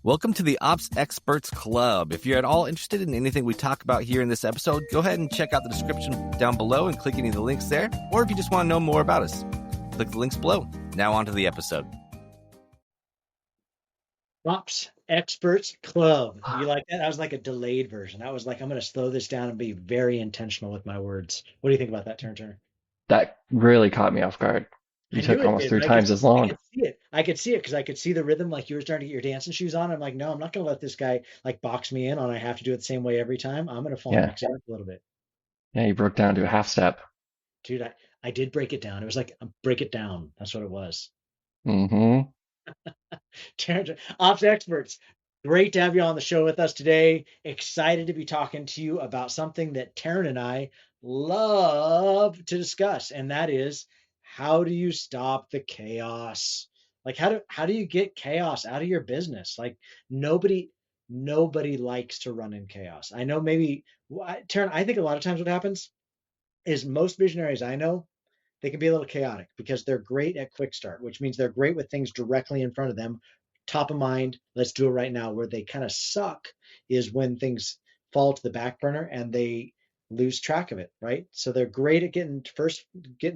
Welcome to the Ops Experts Club. If you're at all interested in anything we talk about here in this episode, go ahead and check out the description down below and click any of the links there. Or if you just want to know more about us, click the links below. Now on to the episode. Ops Experts Club. You like that? That was like a delayed version. I was like, I'm going to slow this down and be very intentional with my words. What do you think about that, Turner? That really caught me off guard. You I knew took it almost did, three right? Because times as I long. could see it. I could see it because I could see the rhythm, like you were starting to get your dancing shoes on. I'm like, no, I'm not going to let this guy like box me in on I have to do it the same way every time. I'm going to fall in Yeah. example a little bit. Yeah, you broke down to a half step. Dude, I did break it down. It was like, break it down. That's what it was. Mm-hmm. Ops experts, great to have you on the show with us today. Excited to be talking to you about something that Taryn and I love to discuss, and that is how do you stop the chaos? Like how do you get chaos out of your business? Like nobody nobody likes to run in chaos. I know maybe Taryn, I think a lot of times what happens is most visionaries I know they can be a little chaotic because they're great at quick start, which means they're great with things directly in front of them, top of mind. Let's do it right now. Where they kind of suck is when things fall to the back burner and they lose track of it, right? So they're great at getting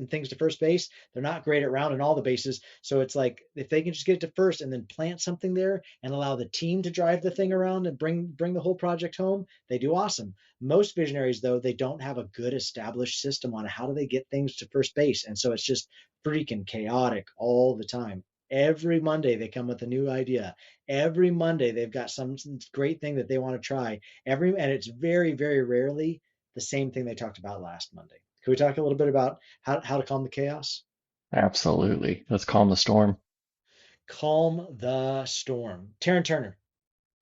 things to first base. They're not great at rounding all the bases. So it's like if they can just get it to first and then plant something there and allow the team to drive the thing around and bring the whole project home, they do awesome. Most visionaries, though, they don't have a good established system on how do they get things to first base. And so it's just freaking chaotic all the time. Every Monday they come with a new idea. Every Monday they've got some great thing that they want to try. And it's very, very rarely the same thing they talked about last Monday. Can we talk a little bit about how to calm the chaos? Absolutely. Let's calm the storm. Calm the storm. Taryn Turner,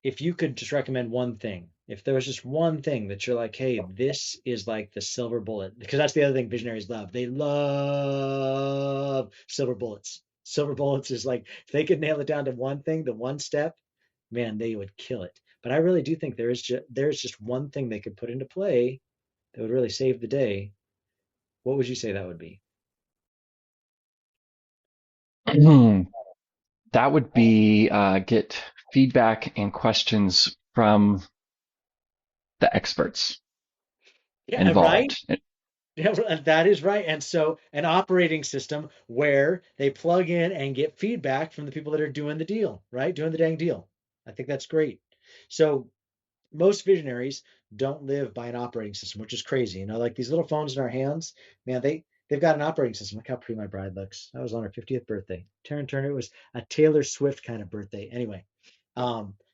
if you could just recommend one thing, if there was just one thing that you're like, hey, this is like the silver bullet, because that's the other thing visionaries love. They love silver bullets. Silver bullets is like, if they could nail it down to one thing, the one step, man, they would kill it. But I really do think there's just one thing they could put into play that would really save the day. What would you say that would be? That would be get feedback and questions from the experts Yeah, right? involved. Yeah, that is right. And so an operating system where they plug in and get feedback from the people that are doing the deal, right? Doing the dang deal. I think that's great. So most visionaries don't live by an operating system, which is crazy. You know, like these little phones in our hands, man, they've got an operating system. Look how pretty my bride looks. That was on her 50th birthday. Taryn Turner, it was a Taylor Swift kind of birthday. Anyway,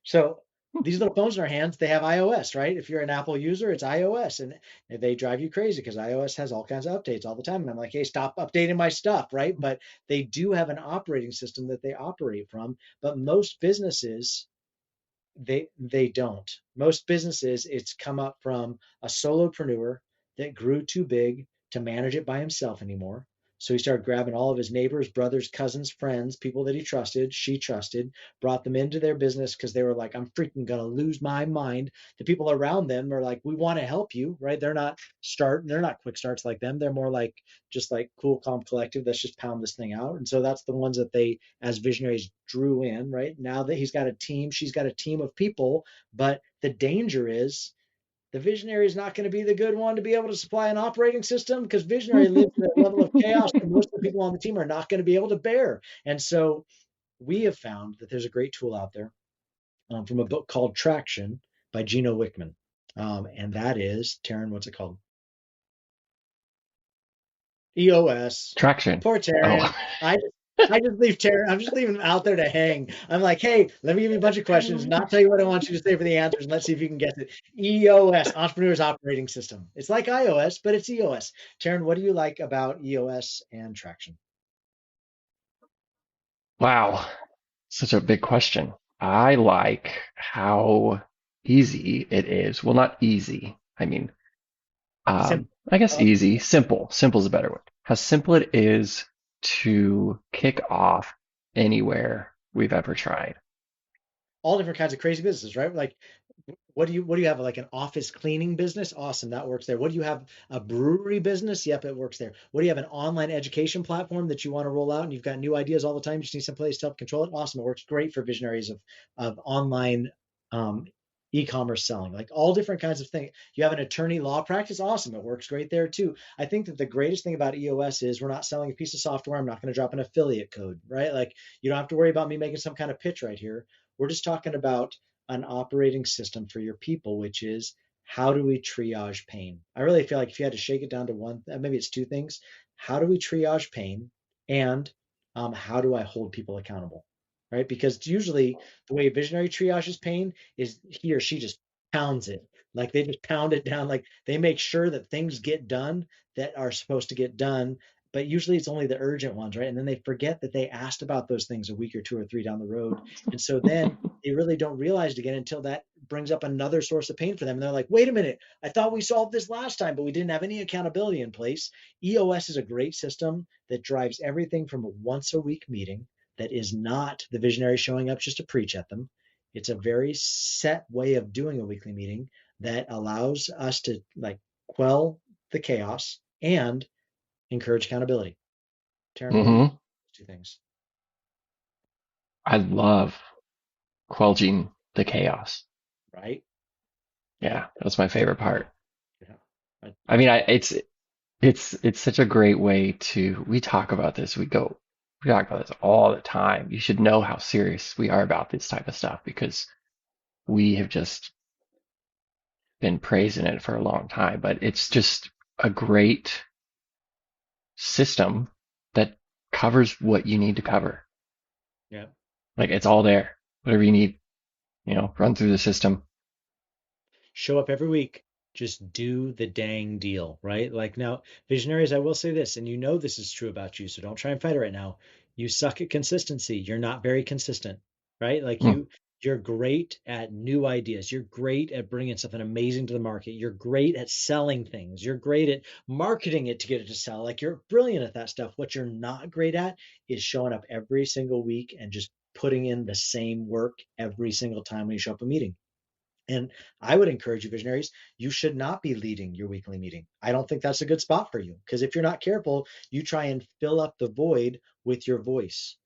so these little phones in our hands, they have iOS, right? If you're an Apple user, it's iOS, and they drive you crazy because iOS has all kinds of updates all the time. And I'm like, hey, stop updating my stuff, right? But they do have an operating system that they operate from. But most businesses, they don't. Most businesses, it's come up from a solopreneur that grew too big to manage it by himself anymore. So he started grabbing all of his neighbors, brothers, cousins, friends, people that he trusted, she trusted, brought them into their business because they were like, I'm freaking gonna lose my mind. The people around them are like, we want to help you, right? They're not quick starts like them. They're more like just like cool, calm, collective. Let's just pound this thing out. And so that's the ones that they, as visionaries, drew in, right? Now that he's got a team, she's got a team of people, but the danger is the visionary is not going to be the good one to be able to supply an operating system because visionary lives at a level of chaos that most of the people on the team are not going to be able to bear. And so we have found that there's a great tool out there from a book called Traction by Gino Wickman. And that is, Taryn, what's it called? EOS. Traction. Poor Oh. Taryn. I just leave Taryn. I'm just leaving him out there to hang. I'm like, hey, let me give you a bunch of questions, not tell you what I want you to say for the answers, and let's see if you can guess it. EOS, Entrepreneur's Operating System. It's like iOS, but it's EOS. Taryn, what do you like about EOS and Traction? Wow. Such a big question. I like how easy it is. Well, not easy. I mean, Simple. I guess easy, simple. Simple is a better word. How simple it is to kick off anywhere we've ever tried. all different kinds of crazy businesses, right? Like what do you have, like an office cleaning business? Awesome, that works there. What do you have, a brewery business? Yep, it works there. What do you have, an online education platform that you want to roll out and you've got new ideas all the time, you just need some place to help control it? Awesome, it works great for visionaries of online um e-commerce selling, like all different kinds of things. You have an attorney law practice? Awesome, it works great there too. I think that the greatest thing about EOS is we're not selling a piece of software. I'm not going to drop an affiliate code, right? Like, you don't have to worry about me making some kind of pitch right here. We're just talking about an operating system for your people, which is, how do we triage pain? I really feel like if you had to shake it down to one, maybe it's two things. How do we triage pain? And how do I hold people accountable? Right? Because usually the way a visionary triages pain is he or she just pounds it. Like they just pound it down. Like they make sure that things get done that are supposed to get done. But usually it's only the urgent ones, right? And then they forget that they asked about those things a week or two or three down the road. And so then they really don't realize it again until that brings up another source of pain for them. And they're like, wait a minute, I thought we solved this last time, but we didn't have any accountability in place. EOS is a great system that drives everything from a once a week meeting that is not the visionary showing up just to preach at them. It's a very set way of doing a weekly meeting that allows us to like quell the chaos and encourage accountability. Taryn, what do you Hmm. think of those two things? I love quelling the chaos. Right? Yeah, that's my favorite part. Yeah. I mean, it's such a great way to, we talk about this, we talk about this all the time. You should know how serious we are about this type of stuff because we have just been praising it for a long time, but it's just a great system that covers what you need to cover. Yeah. Like it's all there. Whatever you need, run through the system. Show up every week, just do the dang deal, right? Like now, visionaries, I will say this, and you know this is true about you, so don't try and fight it right now. You suck at consistency. You're not very consistent, right? Like Mm, you're great at new ideas. You're great at bringing something amazing to the market. You're great at selling things. You're great at marketing it to get it to sell. Like you're brilliant at that stuff. What you're not great at is showing up every single week and just putting in the same work every single time when you show up a meeting. And I would encourage you, visionaries, you should not be leading your weekly meeting. I don't think that's a good spot for you because if you're not careful, you try and fill up the void with your voice.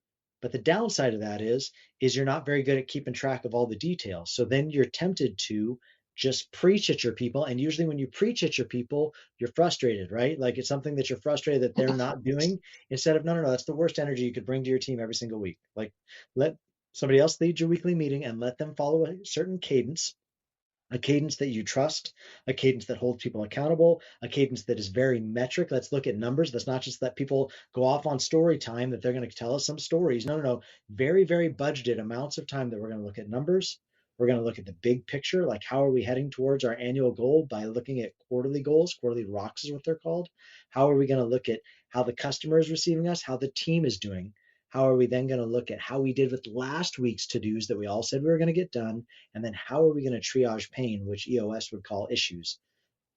But the downside of that is you're not very good at keeping track of all the details. So then you're tempted to just preach at your people. And usually when you preach at your people, you're frustrated, right? Like it's something that you're frustrated that they're not doing instead of, no, no, no, that's the worst energy you could bring to your team every single week. Like let somebody else lead your weekly meeting and let them follow a certain cadence, a cadence that you trust, a cadence that holds people accountable, a cadence that is very metric. Let's look at numbers. Let's not just let people go off on story time that they're going to tell us some stories. No, no, no. Very, very budgeted amounts of time that we're going to look at numbers. We're going to look at the big picture, like how are we heading towards our annual goal by looking at quarterly goals. Quarterly rocks is what they're called. How are we going to look at how the customer is receiving us, how the team is doing? How are we then going to look at how we did with last week's to-dos that we all said we were going to get done? And then how are we going to triage pain, which EOS would call issues?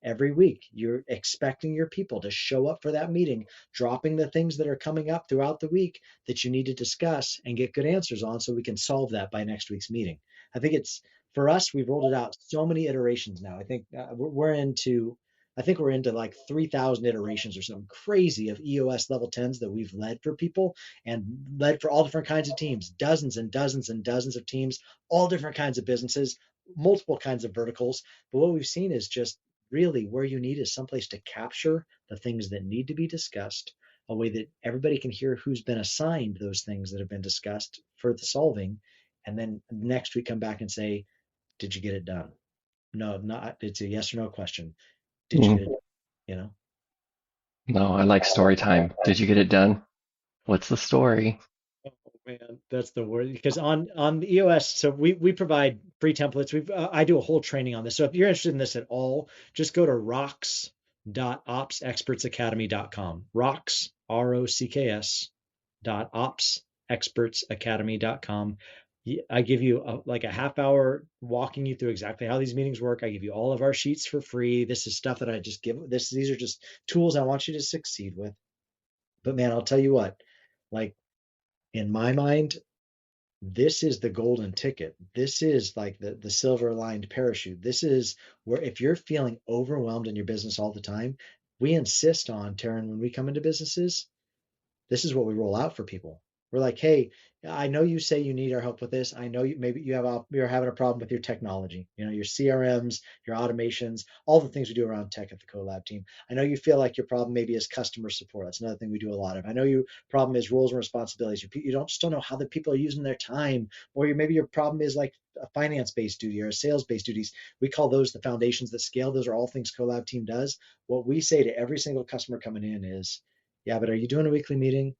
Every week, you're expecting your people to show up for that meeting, dropping the things that are coming up throughout the week that you need to discuss and get good answers on so we can solve that by next week's meeting. I think it's for us, we've rolled it out so many iterations now. I think I think we're into like 3,000 iterations or something crazy of EOS level 10s that we've led for people and led for all different kinds of teams, dozens and dozens and dozens of teams, all different kinds of businesses, multiple kinds of verticals. But what we've seen is just really where you need is someplace to capture the things that need to be discussed, a way that everybody can hear who's been assigned those things that have been discussed for the solving. And then next we come back and say, did you get it done? No, not, it's a yes or no question. Did you get it mm. done? You know? No, I like story time. Did you get it done? What's the story? Oh man, that's the word. Because on the EOS, so we provide free templates. I do a whole training on this. So if you're interested in this at all, just go to rocks.opsexpertsacademy.com. Rocks, ROCKS .opsexpertsacademy.com. I give you like a half hour walking you through exactly how these meetings work. I give you all of our sheets for free. This is stuff that I just give. These are just tools I want you to succeed with. But man, I'll tell you what, like in my mind, This is the golden ticket. This is like the silver lined parachute. This is where if you're feeling overwhelmed in your business all the time, we insist on, Taryn, when we come into businesses, this is what we roll out for people. We're like, hey, I know you say you need our help with this. I know maybe you're having a problem with your technology, your CRMs, your automations, all the things we do around tech at the Collab team. I know you feel like your problem maybe is customer support. That's another thing we do a lot of. I know your problem is roles and responsibilities. You don't still know how the people are using their time, or maybe your problem is like a finance-based duty or a sales-based duties. We call those the foundations that scale. Those are all things Collab team does. What we say to every single customer coming in is, yeah, but are you doing a weekly meeting?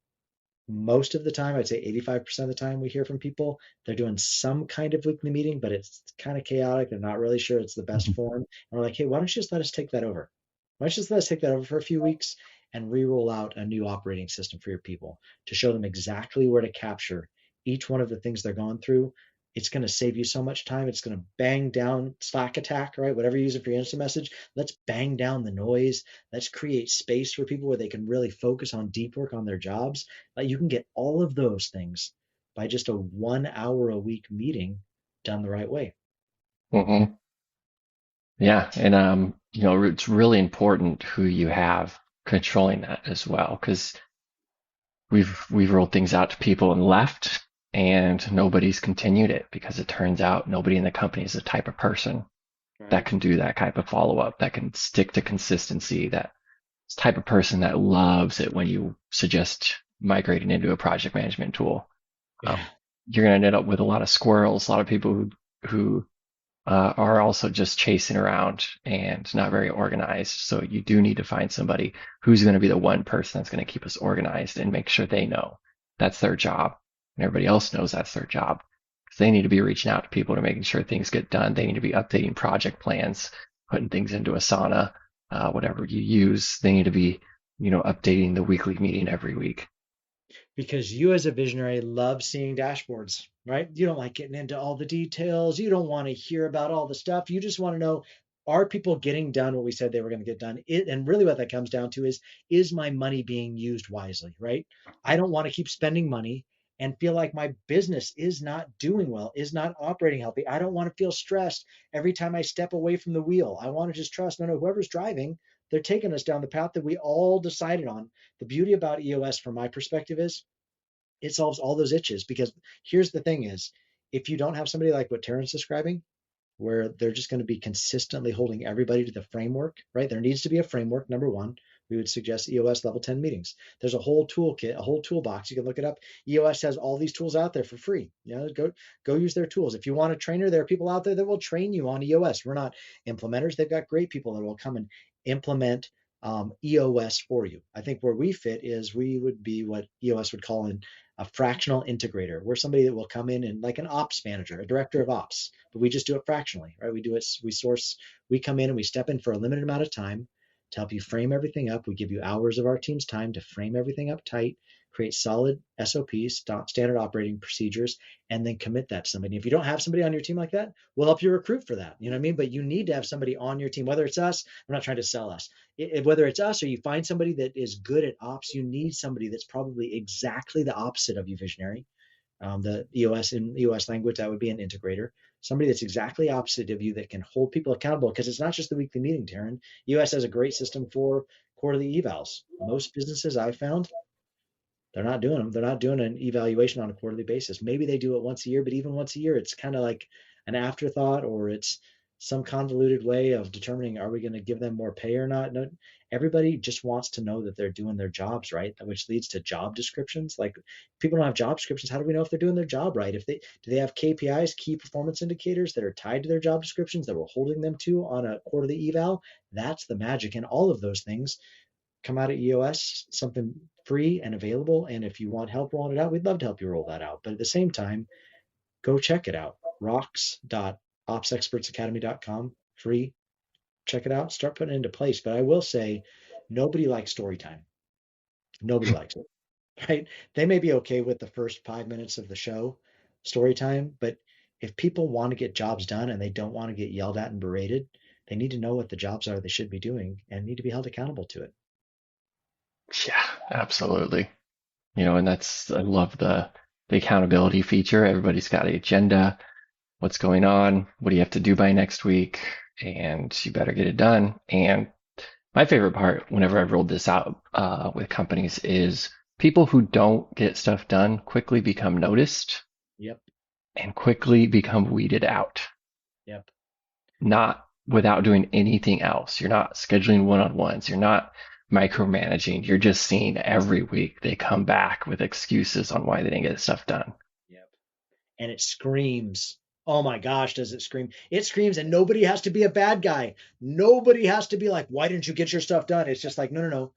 Most of the time, I'd say 85% of the time we hear from people, they're doing some kind of weekly meeting, but it's kind of chaotic. They're not really sure it's the best Mhm. form. And we're like, hey, why don't you just let us take that over? Why don't you just let us take that over for a few weeks and re-roll out a new operating system for your people to show them exactly where to capture each one of the things they're going through. It's going to save you so much time. It's going to bang down Slack attack, right? Whatever you use it for your instant message, let's bang down the noise. Let's create space for people where they can really focus on deep work on their jobs. Like you can get all of those things by just a 1 hour a week meeting done the right way. Mhm. Yeah, and it's really important who you have controlling that as well, because we've rolled things out to people and left, and nobody's continued it because it turns out nobody in the company is the type of person that Right. can do that type of follow up, that can stick to consistency, that type of person that loves it when you suggest migrating into a project management tool. Yeah. Um, you're going to end up with a lot of squirrels, a lot of people who are also just chasing around and not very organized. So you do need to find somebody who's going to be the one person that's going to keep us organized and make sure they know that's their job and everybody else knows that's their job. They need to be reaching out to people to making sure things get done. They need to be updating project plans, putting things into Asana, whatever you use. They need to be, updating the weekly meeting every week. Because you as a visionary love seeing dashboards, right? You don't like getting into all the details. You don't want to hear about all the stuff. You just want to know, are people getting done what we said they were going to get done? And really what that comes down to is my money being used wisely, right? I don't want to keep spending money and feel like my business is not doing well, is not operating healthy. I don't want to feel stressed every time I step away from the wheel. I want to just trust, no, whoever's driving, they're taking us down the path that we all decided on. The beauty about EOS from my perspective is it solves all those itches because here's the thing is if you don't have somebody like what Terrence's describing, where they're just going to be consistently holding everybody to the framework, right? There needs to be a framework. Number one, we would suggest EOS level 10 meetings. There's a whole toolkit, a whole toolbox. You can look it up. EOS has all these tools out there for free. Go use their tools. If you want a trainer, there are people out there that will train you on EOS. We're not implementers. They've got great people that will come and implement EOS for you. I think where we fit is we would be what EOS would call a fractional integrator. We're somebody that will come in and like an ops manager, a director of ops, but we just do it fractionally, right? We come in and we step in for a limited amount of time to help you frame everything up. We give you hours of our team's time to frame everything up tight, create solid SOPs, standard operating procedures, and then commit that to somebody. If you don't have somebody on your team like that, we'll help you recruit for that. You know what I mean? But you need to have somebody on your team, whether it's us, we're not trying to sell us. Whether it's us or you find somebody that is good at ops, you need somebody that's probably exactly the opposite of you, visionary. The EOS in EOS language, that would be an integrator. Somebody that's exactly opposite of you that can hold people accountable because it's not just the weekly meeting, Taryn. EOS has a great system for quarterly evals. Most businesses I've found, they're not doing them. They're not doing an evaluation on a quarterly basis. Maybe they do it once a year, but even once a year, it's kind of like an afterthought or it's some convoluted way of determining are we going to give them more pay or not. No, everybody just wants to know that they're doing their jobs right, which leads to job descriptions. Like if people don't have job descriptions, how do we know if they're doing their job right? If they do they have KPIs, key performance indicators that are tied to their job descriptions that we're holding them to on a quarterly eval? That's the magic. And all of those things come out of EOS, something free and available. And if you want help rolling it out, we'd love to help you roll that out. But at the same time, go check it out. Rocks.opsexpertsacademy.com, free. Check it out. Start putting it into place. But I will say, nobody likes story time. Nobody likes it, right? They may be okay with the first 5 minutes of the show, story time. But if people want to get jobs done and they don't want to get yelled at and berated, they need to know what the jobs are they should be doing and need to be held accountable to it. Yeah, absolutely. And I love the the accountability feature. Everybody's got an agenda. What's going on? What do you have to do by next week? And you better get it done. And my favorite part, whenever I've rolled this out with companies, is people who don't get stuff done quickly become noticed Yep. and quickly become weeded out. Yep. Not without doing anything else. You're not scheduling one-on-ones. You're not micromanaging. You're just seeing every week they come back with excuses on why they didn't get stuff done. Yep. And it screams. Oh my gosh, does it scream? It screams, and nobody has to be a bad guy. Nobody has to be like, why didn't you get your stuff done? It's just like, no, no, no.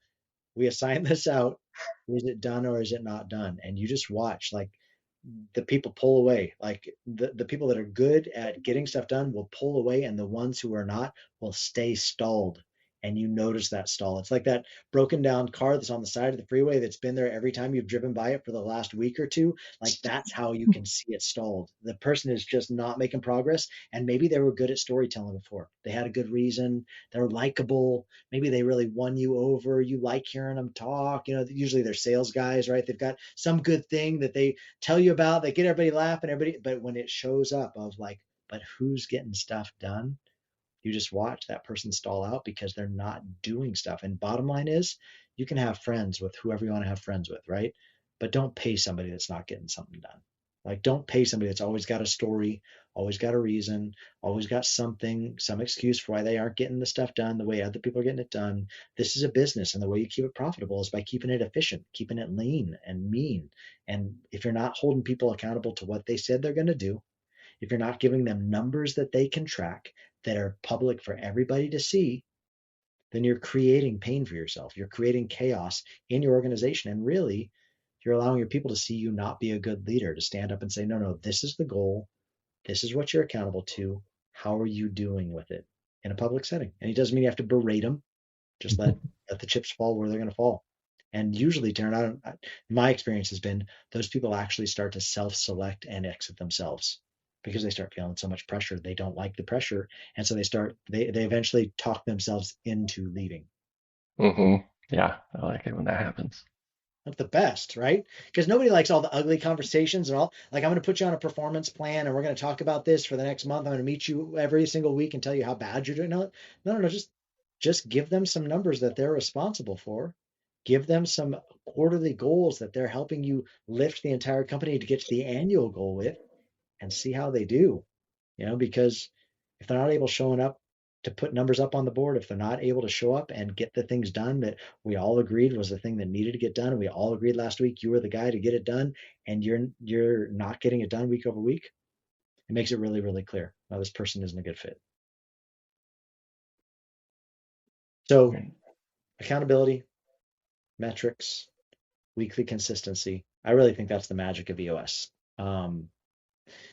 We assign this out. Is it done or is it not done? And you just watch. Like the people pull away. Like the people that are good at getting stuff done will pull away, and the ones who are not will stay stalled. And you notice that stall. It's like that broken down car that's on the side of the freeway that's been there every time you've driven by it for the last week or two. Like that's how you can see it stalled. The person is just not making progress. And maybe they were good at storytelling before. They had a good reason. They're likable. Maybe they really won you over. You like hearing them talk. Usually they're sales guys, right? They've got some good thing that they tell you about, they get everybody laughing, everybody, but when it shows up of like, but who's getting stuff done? You just watch that person stall out because they're not doing stuff. And bottom line is, you can have friends with whoever you want to have friends with, right? But don't pay somebody that's not getting something done. Like, don't pay somebody that's always got a story, always got a reason, always got something, some excuse for why they aren't getting the stuff done the way other people are getting it done. This is a business, and the way you keep it profitable is by keeping it efficient, keeping it lean and mean. And if you're not holding people accountable to what they said they're going to do, if you're not giving them numbers that they can track that are public for everybody to see, then you're creating pain for yourself. You're creating chaos in your organization. And really, you're allowing your people to see you not be a good leader, to stand up and say, no, no, this is the goal. This is what you're accountable to. How are you doing with it in a public setting? And it doesn't mean you have to berate them. Just let the chips fall where they're going to fall. And usually, Taryn, my experience has been those people actually start to self-select and exit themselves because they start feeling so much pressure. They don't like the pressure, and so they eventually talk themselves into leaving. Mm-hmm. Yeah, I like it when that happens. That's the best, right? Because nobody likes all the ugly conversations and all. Like, I'm going to put you on a performance plan, and we're going to talk about this for the next month. I'm going to meet you every single week and tell you how bad you're doing. No, no, no, no. Just give them some numbers that they're responsible for. Give them some quarterly goals that they're helping you lift the entire company to get to the annual goal with, and see how they do. Because if they're not able showing up to put numbers up on the board, if they're not able to show up and get the things done that we all agreed was the thing that needed to get done, and we all agreed last week you were the guy to get it done, and you're not getting it done week over week, it makes it really, really clear. Now this person isn't a good fit. So accountability, metrics, weekly consistency. I really think that's the magic of EOS.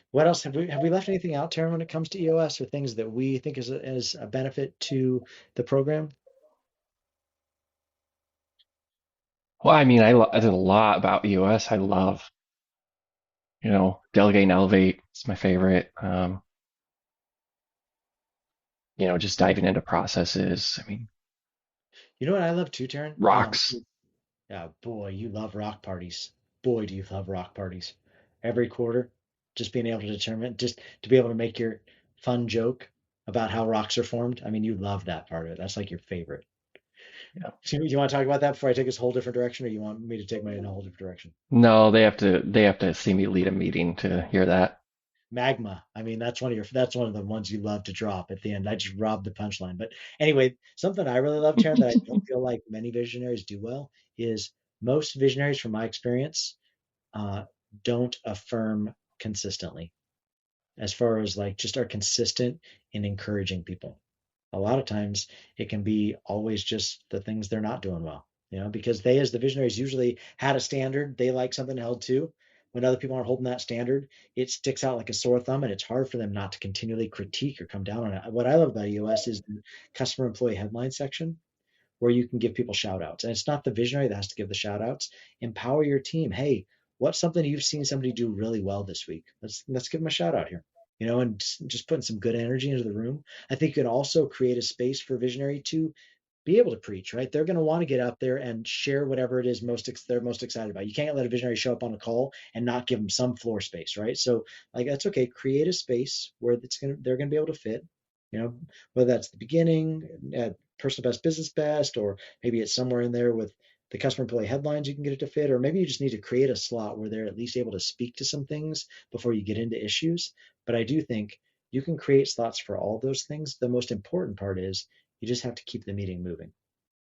What else have we left anything out, Taryn, when it comes to EOS or things that we think is a benefit to the program? Well, I mean, I did a lot about EOS. I love, delegate and elevate. It's my favorite. Just diving into processes. I mean, You know what I love too, Taryn? rocks. Yeah, boy, you love rock parties. Boy, do you love rock parties. Every quarter, just being able to determine, just to be able to make your fun joke about how rocks are formed. I mean, you love that part of it. That's like your favorite. Yeah. So you want to talk about that before I take us a whole different direction, or you want me to take mine in a whole different direction? No, they have to see me lead a meeting to hear that. Magma. I mean, that's one of the ones you love to drop at the end. I just robbed the punchline. But anyway, something I really love, Taryn, that I don't feel like many visionaries do well is most visionaries, from my experience, uh, don't affirm consistently, as far as like just are consistent in encouraging people. A lot of times it can be always just the things they're not doing well, because they, as the visionaries, usually had a standard they like something held to. When other people aren't holding that standard, it sticks out like a sore thumb, and it's hard for them not to continually critique or come down on it. What I love about EOS is the customer employee headline section, where you can give people shout outs. And it's not the visionary that has to give the shout outs. Empower your team. Hey, what's something you've seen somebody do really well this week? Let's give them a shout out here. And just putting some good energy into the room. I think you can also create a space for visionary to be able to preach, right? They're going to want to get out there and share whatever it is they're most excited about. You can't let a visionary show up on a call and not give them some floor space, right? So like that's okay. Create a space where they're going to be able to fit. You know, whether that's the beginning, personal best, business best, or maybe it's somewhere in there with the customer employee headlines, you can get it to fit, or maybe you just need to create a slot where they're at least able to speak to some things before you get into issues. But I do think you can create slots for all those things. The most important part is you just have to keep the meeting moving,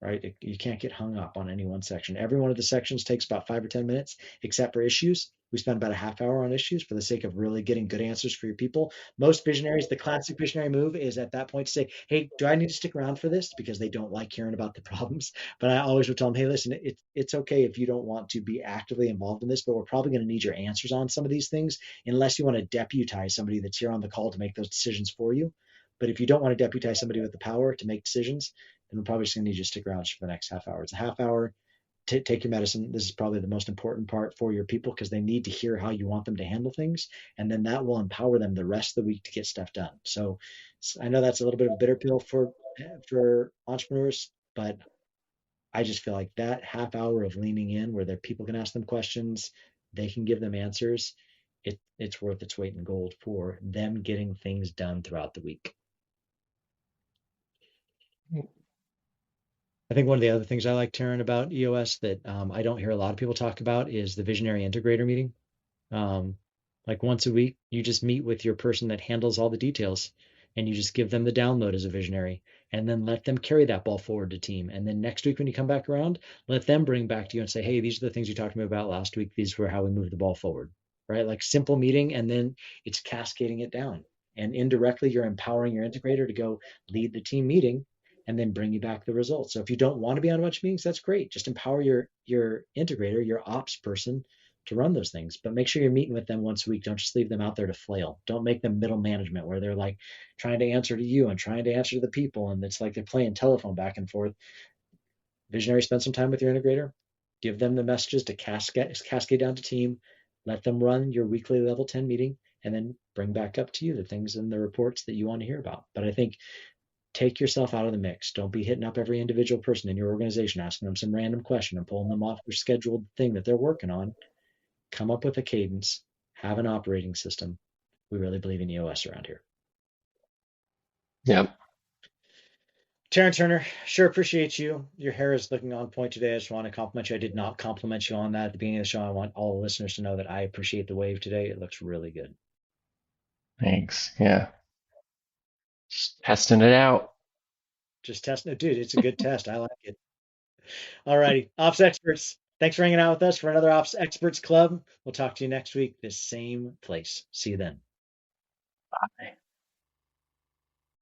right? You can't get hung up on any one section. Every one of the sections takes about 5 or 10 minutes, except for issues. We spend about a half hour on issues for the sake of really getting good answers for your people. Most visionaries, the classic visionary move is at that point to say, hey, do I need to stick around for this? Because they don't like hearing about the problems. But I always would tell them, hey, listen, it's okay if you don't want to be actively involved in this, but we're probably going to need your answers on some of these things, unless you want to deputize somebody that's here on the call to make those decisions for you. But if you don't want to deputize somebody with the power to make decisions, then we're probably just going to need you to stick around for the next half hour. It's a half hour. Take your medicine. This is probably the most important part for your people because they need to hear how you want them to handle things. And then that will empower them the rest of the week to get stuff done. So I know that's a little bit of a bitter pill for entrepreneurs, but I just feel like that half hour of leaning in where their people can ask them questions, they can give them answers. It's worth its weight in gold for them getting things done throughout the week. I think one of the other things I like, Taryn, about EOS that I don't hear a lot of people talk about is the visionary integrator meeting. Um, like once a week, you just meet with your person that handles all the details and you just give them the download as a visionary and then let them carry that ball forward to team. And then next week, when you come back around, let them bring back to you and say, hey, these are the things you talked to me about last week. These were how we moved the ball forward, right? Like simple meeting. And then it's cascading it down. And indirectly, you're empowering your integrator to go lead the team meeting and then bring you back the results. So if you don't want to be on a bunch of meetings, that's great. Just empower your integrator, your ops person to run those things. But make sure you're meeting with them once a week. Don't just leave them out there to flail. Don't make them middle management where they're like trying to answer to you and trying to answer to the people. And it's like they're playing telephone back and forth. Visionary, spend some time with your integrator. Give them the messages to cascade down to team. Let them run your weekly level 10 meeting and then bring back up to you the things in the reports that you want to hear about. But I think take yourself out of the mix. Don't be hitting up every individual person in your organization, asking them some random question and pulling them off their scheduled thing that they're working on. Come up with a cadence, have an operating system. We really believe in EOS around here. Yep. Taryn Turner, sure appreciate you. Your hair is looking on point today. I just want to compliment you. I did not compliment you on that at the beginning of the show. I want all the listeners to know that I appreciate the wave today. It looks really good. Thanks. Yeah. Just testing it out. Just testing it. Dude, it's a good test. I like it. All righty. Ops experts. Thanks for hanging out with us for another Ops Experts Club. We'll talk to you next week, this same place. See you then. Bye.